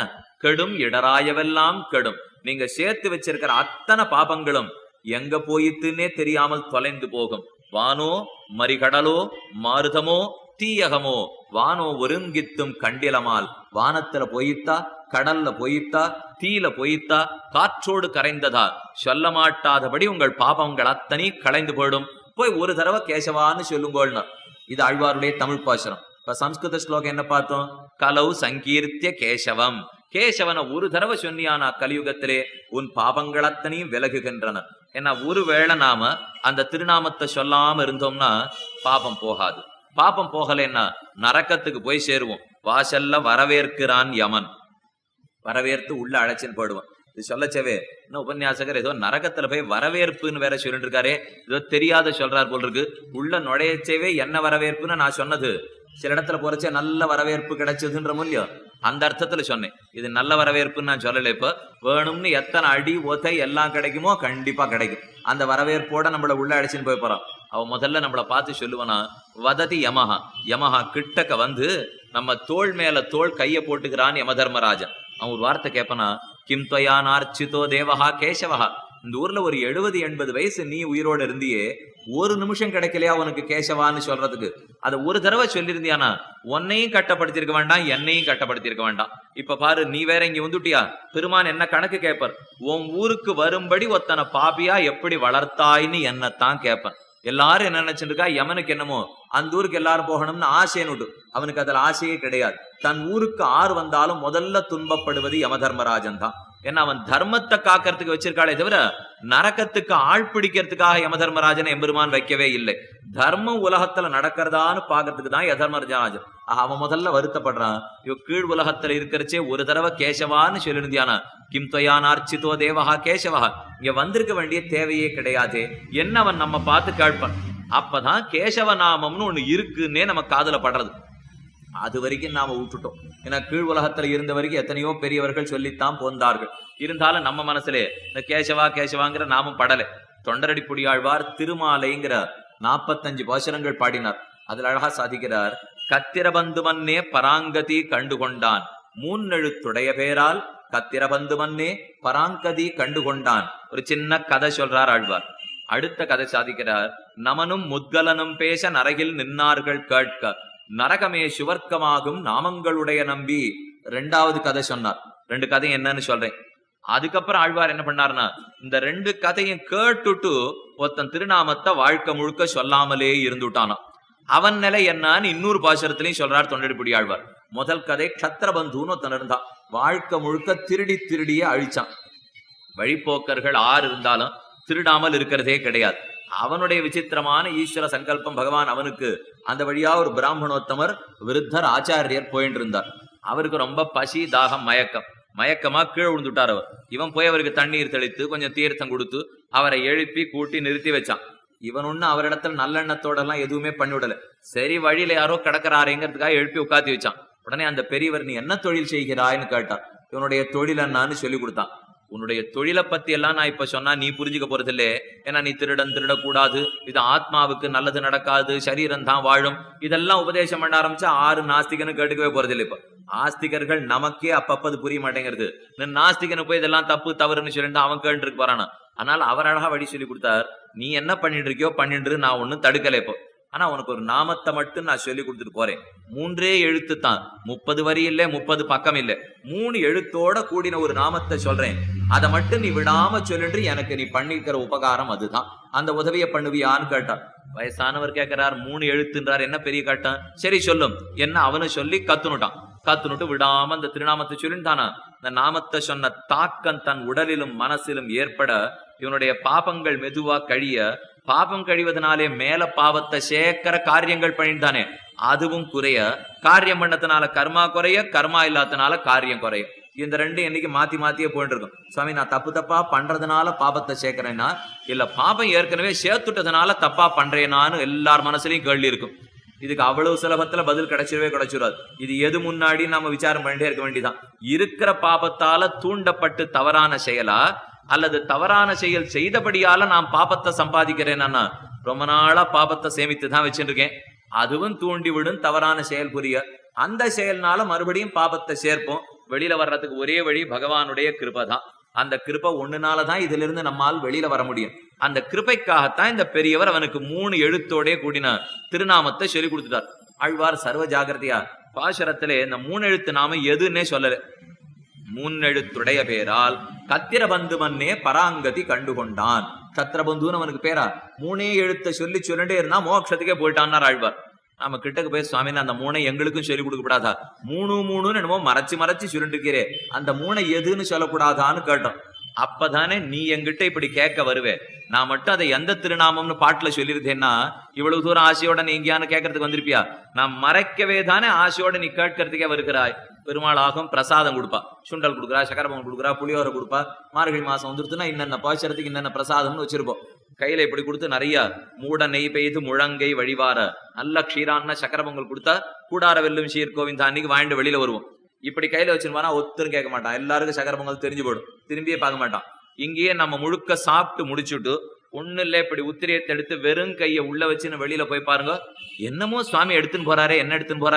Speaker 1: கெடும் இடராயவெல்லாம் கெடும். நீங்க சேர்த்து வச்சிருக்கிற அத்தனை பாபங்களும் எங்க போயிட்டுன்னே தெரியாமல் தொலைந்து போகும். வானோ மறிகடலோ மாருதமோ தீயகமோ வானோ ஒருங்கித்தும் கண்டிலமால். வானத்துல போயித்தா, கடல்ல போயித்தா, தீல போயித்தா, காற்றோடு கரைந்ததா, சொல்ல மாட்டாதபடி உங்கள் பாபங்கள் அத்தனை களைந்து போயிடும். போய் ஒரு தடவை கேசவான்னு சொல்லுங்கோள்னா. இது ஆழ்வாருடைய தமிழ் பாசுரம். இப்ப சம்ஸ்கிருத ஸ்லோகம் என்ன பார்த்தோம்? கலவு சங்கீர்த்திய கேசவம். கேசவனை ஒரு தடவை சொன்னியானா கலியுகத்திலே உன் பாபங்கள் அத்தனையும் விலகுகின்றன. ஏன்னா ஒருவேளை நாம அந்த திருநாமத்தை சொல்லாம இருந்தோம்னா பாபம் போகாது. பாபம் போகலைன்னா நரக்கத்துக்கு போய் சேருவோம். வாசல்ல வரவேற்கிறான் யமன், வரவேற்று உள்ள அழைச்சின்னு போயிடுவான். இது சொல்லச்சவே இன்னும் உபன்யாசகர் ஏதோ நரகத்துல போய் வரவேற்புன்னு வேற சொல்லிட்டு இருக்காரு. ஏதோ தெரியாத சொல்றார் போல் இருக்கு. உள்ள நுழையச்சவே என்ன வரவேற்புன்னு நான் சொன்னது சில இடத்துல போறச்சே நல்ல வரவேற்பு கிடைச்சதுன்ற மூலியம் அந்த அர்த்தத்துல சொன்னேன். இது நல்ல வரவேற்புன்னு நான் சொல்லலை. இப்ப வேணும்னு எத்தனை அடி ஒத்தை எல்லாம் கிடைக்குமோ கண்டிப்பா கிடைக்கும். அந்த வரவேற்போட நம்மள உள்ள அடிச்சுன்னு போய் போறான். அவன் முதல்ல நம்மளை பார்த்து சொல்லுவானா, வததி யமஹா. யமஹா கிட்டக்க வந்து நம்ம தோள் மேல தோள் கைய போட்டுக்கிறான் யமதர்மராஜன். அவன் ஒரு வார்த்தை கேட்பனா, கிம் துவயானார்ச்சிதோ தேவஹா கேசவஹா. இந்த ஊர்ல ஒரு 70-80 வயசு நீ உயிரோடு இருந்தியே, ஒரு நிமிஷம் கிடைக்கலையா உனக்கு கேசவான்னு சொல்றதுக்கு? அதை ஒரு தடவை சொல்லியிருந்தியானா உன்னையும் கட்டப்படுத்திருக்க வேண்டாம், என்னையும் கட்டப்படுத்திருக்க வேண்டாம். இப்ப பாரு, நீ வேற இங்க வந்துட்டியா, பெருமான் என்ன கணக்கு கேட்பார். உன் ஊருக்கு வரும்படி ஒத்தனை பாபியா எப்படி வளர்த்தாயின்னு என்னத்தான் கேட்பேன். எல்லாரும் என்ன நினைச்சிருக்கா, யமனுக்கு என்னமோ அந்த ஊருக்கு எல்லாரும் போகணும்னு ஆசைன்னு. அவனுக்கு அதுல ஆசையே கிடையாது. தன் ஊருக்கு ஆறு வந்தாலும் முதல்ல துன்பப்படுவது யமதர்மராஜன் தான். ஏன்னா அவன் தர்மத்தை காக்கிறதுக்கு வச்சிருக்காளே தவிர நரக்கத்துக்கு ஆள் பிடிக்கிறதுக்காக யமதர்மராஜனை எம்பெருமான் வைக்கவே இல்லை. தர்மம் உலகத்துல நடக்கிறதான்னு பாக்கிறதுக்கு தான் யதர்மராஜன். அவன் முதல்ல வருத்தப்படுறான். இவ கீழ் உலகத்துல இருக்கிறச்சே ஒரு தடவை கேசவான்னு சொல்லியிருந்தியானா, கிம் துவயானார்ச்சிதோ தேவஹா கேசவஹா. இங்க வந்திருக்க வேண்டிய தேவையே கிடையாது. என்ன அவன் நம்ம பார்த்து கேட்பான். அப்பதான் கேசவ நாமம்னு ஒண்ணு இருக்குன்னே நம்ம காதுல படுறது. அது வரைக்கும் நாம விட்டுட்டோம். ஏன்னா கீழ் உலகத்துல இருந்த வரைக்கும் எத்தனையோ பெரியவர்கள் சொல்லித்தான் போந்தார்கள். இருந்தாலும் நம்ம மனசுலே இந்த கேசவா கேசவாங்கிற நாமும் படலை. தொண்டரடி புடியாழ்வார் திருமாலைங்கிற 45 பாசுரங்கள் பாடினார். அதுல அழகா சாதிக்கிறார். கத்திரபந்து மன்னே பராங்கதி கண்டுகொண்டான், 3 எழுத்துடைய பேரால் கத்திரபந்து மன்னே பராங்கதி கண்டுகொண்டான். ஒரு சின்ன கதை சொல்றார் ஆழ்வார். அடுத்த கதை சாதிக்கிறார். நமனும் முத்கலனும் பேச நரகில் நின்னார்கள் கேட்க, நரகமே சுவர்க்கமாகும் நாமங்களுடைய நம்பி. 2வது கதை சொன்னார். 2 கதையும் என்னன்னு சொல்றேன். அதுக்கப்புறம் ஆழ்வார் என்ன பண்ணார்னா, இந்த 2 கதையும் கேட்டுட்டு ஒருத்தன் திருநாமத்தை வாழ்க்கை முழுக்க சொல்லாமலே இருந்துட்டானா. அவன் நிலை என்னன்னு இன்னொரு பாசுரத்திலையும் சொல்றார் தொண்டடிப்புடி ஆழ்வார். முதல் கதை க்ஷத்ரபந்துன்னு ஒருத்தன் இருந்தான். வாழ்க்கை முழுக்க திருடி திருடியே அழிச்சான். வழிப்போக்கர்கள் 6 இருந்தாலும் திருடாமல் இருக்கிறதே கிடையாது. அவனுடைய விசித்திரமான ஈஸ்வர சங்கல்பம் பகவான் அவனுக்கு அந்த வழியா ஒரு பிராமணோத்தமர் விருத்தர் ஆச்சாரியர் போயிட்டு இருந்தார். அவருக்கு ரொம்ப பசி தாகம் மயக்கமா கீழே விழுந்துட்டார். அவர் இவன் போய் அவருக்கு தண்ணீர் தெளித்து கொஞ்சம் தீர்த்தம் கொடுத்து அவரை எழுப்பி கூட்டி நிறுத்தி வச்சான். இவன் ஒண்ணு அவரிடத்துல நல்லெண்ணத்தோட எல்லாம் எதுவுமே பண்ணிவிடல. சரி, வழியில யாரோ கிடக்கிறாருங்கிறதுக்காக எழுப்பி உட்காத்தி வச்சான். உடனே அந்த பெரியவர் நீ என்ன தொழில் செய்கிறாய்ன்னு கேட்டார். இவனுடைய தொழில் என்னான்னு சொல்லி கொடுத்தான். உன்னுடைய தொழிலை பத்தி எல்லாம் நான் இப்ப சொன்னா நீ புரிஞ்சுக்க போறதில்லே. ஏன்னா நீ திருடக்கூடாது, இது ஆத்மாவுக்கு நல்லது நடக்காது, சரீரம் தான் வாழும், இதெல்லாம் உபதேசம் பண்ண ஆரம்பிச்சா 6 நாஸ்திகன்னு கேட்டுக்கவே போறதில்லை. இப்ப ஆஸ்திகர்கள் நமக்கே அப்பப்பது புரிய மாட்டேங்கிறது. நாஸ்திகனு போய் இதெல்லாம் தப்பு தவறுன்னு சொல்லிட்டு அவன் கேட்டு இருக்கு போறானா. அதனால அவர் அழகா வழி சொல்லி கொடுத்தார். நீ என்ன பண்ணிட்டு இருக்கியோ பண்ணிட்டு, நான் ஒன்னும் தடுக்கல. இப்போ ஆனா உனக்கு ஒரு நாமத்தை மட்டும் நான் சொல்லி கொடுத்துட்டு போறேன். 3 எழுத்து தான், 30 வரி இல்லை, 30 பக்கம் இல்லை, 3 எழுத்தோட கூடின ஒரு நாமத்தை சொல்றேன். அதை மட்டும் நீ விடாம சொல்லிட்டு எனக்கு நீ பண்ணிக்கிற உபகாரம் அதுதான். அந்த உதவியை பண்ணுவியான்னு கேட்டார். வயசானவர் கேட்கிறார், 3 எழுத்துன்றார், என்ன பெரிய காட்டான். சரி சொல்லும் என்ன அவனு சொல்லி கத்துனுட்டு விடாம அந்த திருநாமத்தை சொல்லிட்டானா. இந்த நாமத்தை சொன்ன தாக்கம் தன் உடலிலும் மனசிலும் ஏற்பட இவனுடைய பாபங்கள் மெதுவா கழிய, பாபம் கழிவதனாலே மேல பாவத்தை சேர்க்கிற காரியங்கள் பண்ணிட்டானே அதுவும் குறைய, காரியம் பண்ணதுனால கர்மா குறைய, கர்மா இல்லாதனால காரியம் குறைய. இந்த ரெண்டும் என்னைக்கு மாத்தியே போயிட்டு இருக்கும். சுவாமி நான் தப்பா பண்றதுனால பாபத்தை சேர்க்கிறேன்னா, இல்ல பாபம் ஏற்கனவே சேர்த்துட்டதுனால தப்பா பண்றேனான்னு எல்லார் மனசுலயும் கேள்வி இருக்கும். இதுக்கு அவ்வளவு சுலபத்துல பதில் கிடைச்சிடாது. இது எது முன்னாடி நாம விசாரம் பண்ணிட்டே இருக்க வேண்டியதான். இருக்கிற பாபத்தால தூண்டப்பட்டு தவறான செயலா, அல்லது தவறான செயல் செய்தபடியால நான் பாபத்தை சம்பாதிக்கிறேன்னா, ரொம்ப நாளா பாபத்தை சேமித்து தான் வச்சுருக்கேன், அதுவும் தூண்டி விடும் தவறான செயல் புரிய. அந்த செயல்னால மறுபடியும் பாபத்தை சேர்ப்போம். வெளியில வர்றதுக்கு ஒரே வழி பகவானுடைய கிருபை தான். அந்த கிருபை ஒண்ணுனாலதான் இதுல இருந்து நம்மால் வெளியில வர முடியும். அந்த கிருபைக்காகத்தான் இந்த பெரியவர் அவனுக்கு 3 எழுத்தோட கூடின திருநாமத்தை சொல்லி கொடுத்துட்டார். ஆழ்வார் சர்வ ஜாகிரதையா பாசுரத்திலே இந்த 3 எழுத்து நாம எதுன்னே சொல்லல. 3 எழுத்துடைய பேரால் கத்திரபந்து மன்னே பராங்கதி கண்டுகொண்டான். சத்திரபந்துன்னு அவனுக்கு பேரா. 3 எழுத்தை சொல்லிட்டே இருந்தா மோட்சத்துக்கே போயிட்டான்னார் ஆழ்வார். நம்ம கிட்டக்கு போய் சுவாமி அந்த 3 எங்களுக்கும் சொல்லி கொடுக்கப்படாதா, 3 என்னமோ மறைச்சு சொல்லிட்டு இருக்கிறே, அந்த 3 எதுன்னு சொல்லக்கூடாதான்னு கேட்டோம். அப்பதானே நீ என்கிட்ட இப்படி கேட்க வருவே. நான் மட்டும் அதை எந்த திருநாமம்னு பாட்டுல சொல்லிருந்தேன்னா இவ்வளவு தூரம் ஆசையோட நீ எங்கேயானு கேட்கறதுக்கு வந்திருப்பியா? நான் மறைக்கவே தானே ஆசையோட நீ கேட்கறதுக்கே வருகிறாய். பெருமாள் ஆகும் பிரசாதம் கொடுப்பா, சுண்டல் கொடுக்குறா, சக்கரபம் கொடுக்குறா, புளியோரை கொடுப்பா. மார்கழி மாசம் வந்துருச்சுன்னா இன்னென்ன பாய்ச்சறதுக்கு இன்னென்ன பிரசாதம்னு வச்சிருப்போம். கையில இப்படி கொடுத்து நிறைய மூட நெய் பெய்து முழங்கை வழிவார நல்ல க்ஷீரான சக்கரபொங்கல் கொடுத்தா கூடார வெல்லும் சீர்கோவிந்தா அன்னைக்கு வாங்கிட்டு வெளியில வருவோம். இப்படி கையில வச்சிருப்பானா ஒருத்தரும் கேட்க மாட்டான். எல்லாருக்கும் சக்கர பொங்கல் தெரிஞ்சு போடும், திரும்பியே பார்க்க மாட்டான். இங்கேயே நம்ம முழுக்க சாப்பிட்டு முடிச்சுட்டு ஒண்ணு இல்ல இப்படி உத்திரியத்தை எடுத்து வெறும் கையை உள்ள வச்சுன்னு வெளியில போய் பாருங்க, என்னமோ சுவாமி எடுத்துன்னு போறாரு, என்ன எடுத்துன்னு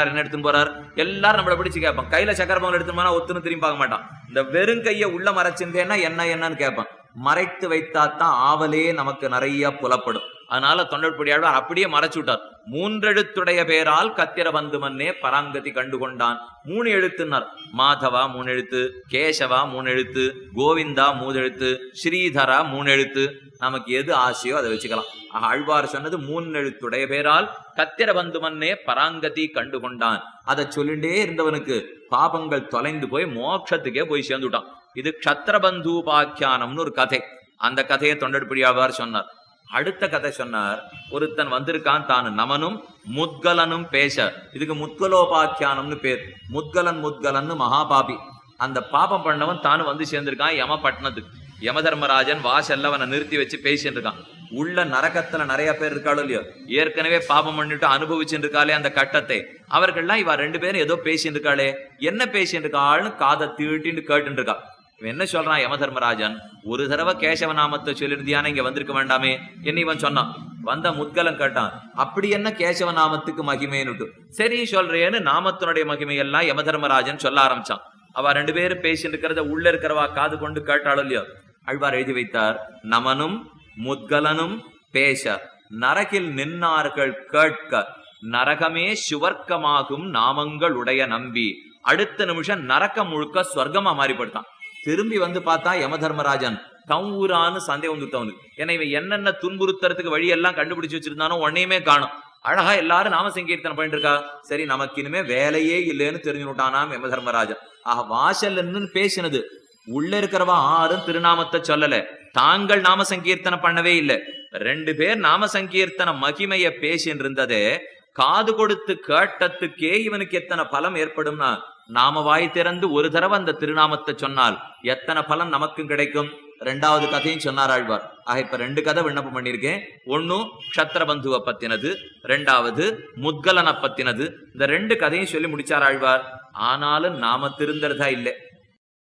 Speaker 1: போறாரு எல்லாரும் நம்மளை பிடிச்சு கேட்பான். கையில சக்கர பொங்கல் எடுத்துன்னு போனா ஒத்துன்னு திரும்பி பார்க்க மாட்டான். இந்த வெறும் கையை உள்ள மறைச்சிருந்தேன்னா என்னன்னு கேட்பான். மறைத்து வைத்தாத்தான் ஆவலே நமக்கு நிறைய புலப்படும். அதனால தொண்டர்படியாளர் அப்படியே மறைச்சு விட்டார். 3 எழுத்துடைய பேரால் கத்திரபந்து மன்னே பராங்கதி கண்டுகொண்டான். 3 எழுத்துனார். மாதவா 3 எழுத்து, கேசவா 3 எழுத்து, கோவிந்தா 3 எழுத்து, ஸ்ரீதரா 3 எழுத்து. நமக்கு எது ஆசையோ அதை வச்சுக்கலாம். ஆழ்வார் சொன்னது 3 எழுத்துடைய பேரால் கத்திரபந்து மன்னே பராங்கதி கண்டுகொண்டான். அதை சொல்லிண்டே இருந்தவனுக்கு பாபங்கள் தொலைந்து போய் மோட்சத்துக்கே போய் சேர்ந்துட்டான். இது க்ஷத்ரபந்தூபாக்கியானம்னு ஒரு கதை. அந்த கதையை தொண்டர்படியாளர் சொன்னார். அடுத்த கதை சொன்னார். ஒருத்தன் வந்திருக்கான், தான் நமனும் முத்கலனும் பேச. இதுக்கு முத்கலோபாக்கியானம்னு பேர். முத்கலன் மகாபாபி. அந்த பாபம் பண்ணவன் தானு வந்து சேர்ந்திருக்கான் யமபட்டணத்துக்கு. யமதர்மராஜன் வாசல்ல அவனை நிறுத்தி வச்சு பேசிட்டு இருக்கான். உள்ள நரகத்துல நிறைய பேர் இருக்காளோ இல்லையோ, ஏற்கனவே பாபம் பண்ணிட்டு அனுபவிச்சுட்டு இருக்காளே அந்த கட்டத்தை, அவர்கள்லாம் இவ 2 பேரும் ஏதோ பேசிட்டு இருக்காளே, என்ன பேசிட்டு இருக்காள்னு காதை தீட்டின்னு கேட்டு இருக்கா. இவன் என்ன சொல்றான் யமதர்மராஜன், ஒரு தடவை கேசவ நாமத்தை சொல்லிருந்தியான இங்க வந்திருக்க வேண்டாமே என்ன இவன் சொன்னான். வந்த முத்கலன் கேட்டான், அப்படி என்ன கேசவ நாமத்துக்கு மகிமைன்னு. சரி சொல்றேன்னு நாமத்தினுடைய மகிமையெல்லாம் யமதர்மராஜன் சொல்ல ஆரம்பிச்சான். அவ 2 பேரும் பேசிட்டு இருக்கிறத உள்ள இருக்கிறவா காது கொண்டு கேட்டாளோ இல்லையோ, ஆழ்வார் எழுதி வைத்தார். நமனும் முத்கலனும் பேச நரகில் நின்னார்கள் கேட்க, நரகமே சுவர்க்கமாகும் நாமங்கள் உடைய நம்பி. அடுத்த நிமிஷம் நரக்கம் முழுக்க ஸ்வர்க்கமா மாறிப்படுத்தான். திரும்பி வந்து பார்த்தா யமதர்மராஜன் கவுரான்னு சந்தேகம் வந்துட்டவனுக்கு. ஏன்னா இவன் என்னென்ன துன்புறுத்துறதுக்கு வழியெல்லாம் கண்டுபிடிச்சு வச்சிருந்தானோ ஒன்னையுமே காணும். அழகா எல்லாரும் நாம சங்கீர்த்தனை பண்ணிட்டு இருக்கா. சரி நமக்கு இனிமே வேலையே இல்லைன்னு தெரிஞ்சு விட்டானாம் யமதர்மராஜன். வாசல்னு பேசினது உள்ள இருக்கிறவா 6 திருநாமத்தை சொல்லல, தாங்கள் நாம சங்கீர்த்தனை பண்ணவே இல்லை. 2 பேர் நாம சங்கீர்த்தன மகிமைய பேசின்னு இருந்ததே, காது கொடுத்து கேட்டத்துக்கே இவனுக்கு எத்தனை பலம் ஏற்படும்னா, நாம வாய் திறந்து ஒரு தடவை அந்த திருநாமத்தை சொன்னால் எத்தனை பலன் நமக்கும் கிடைக்கும். ரெண்டாவது கதையும் சொன்னார் ஆழ்வார். ஆக இப்ப 2 கதை விண்ணப்பம் பண்ணியிருக்கேன். ஒன்னும் க்ஷத்ரபந்துவை பத்தினது, ரெண்டாவது முத்கலனை பத்தினது. இந்த 2 கதையும் சொல்லி முடிச்சார் ஆழ்வார். ஆனாலும் நாம திருந்தறதா இல்லை.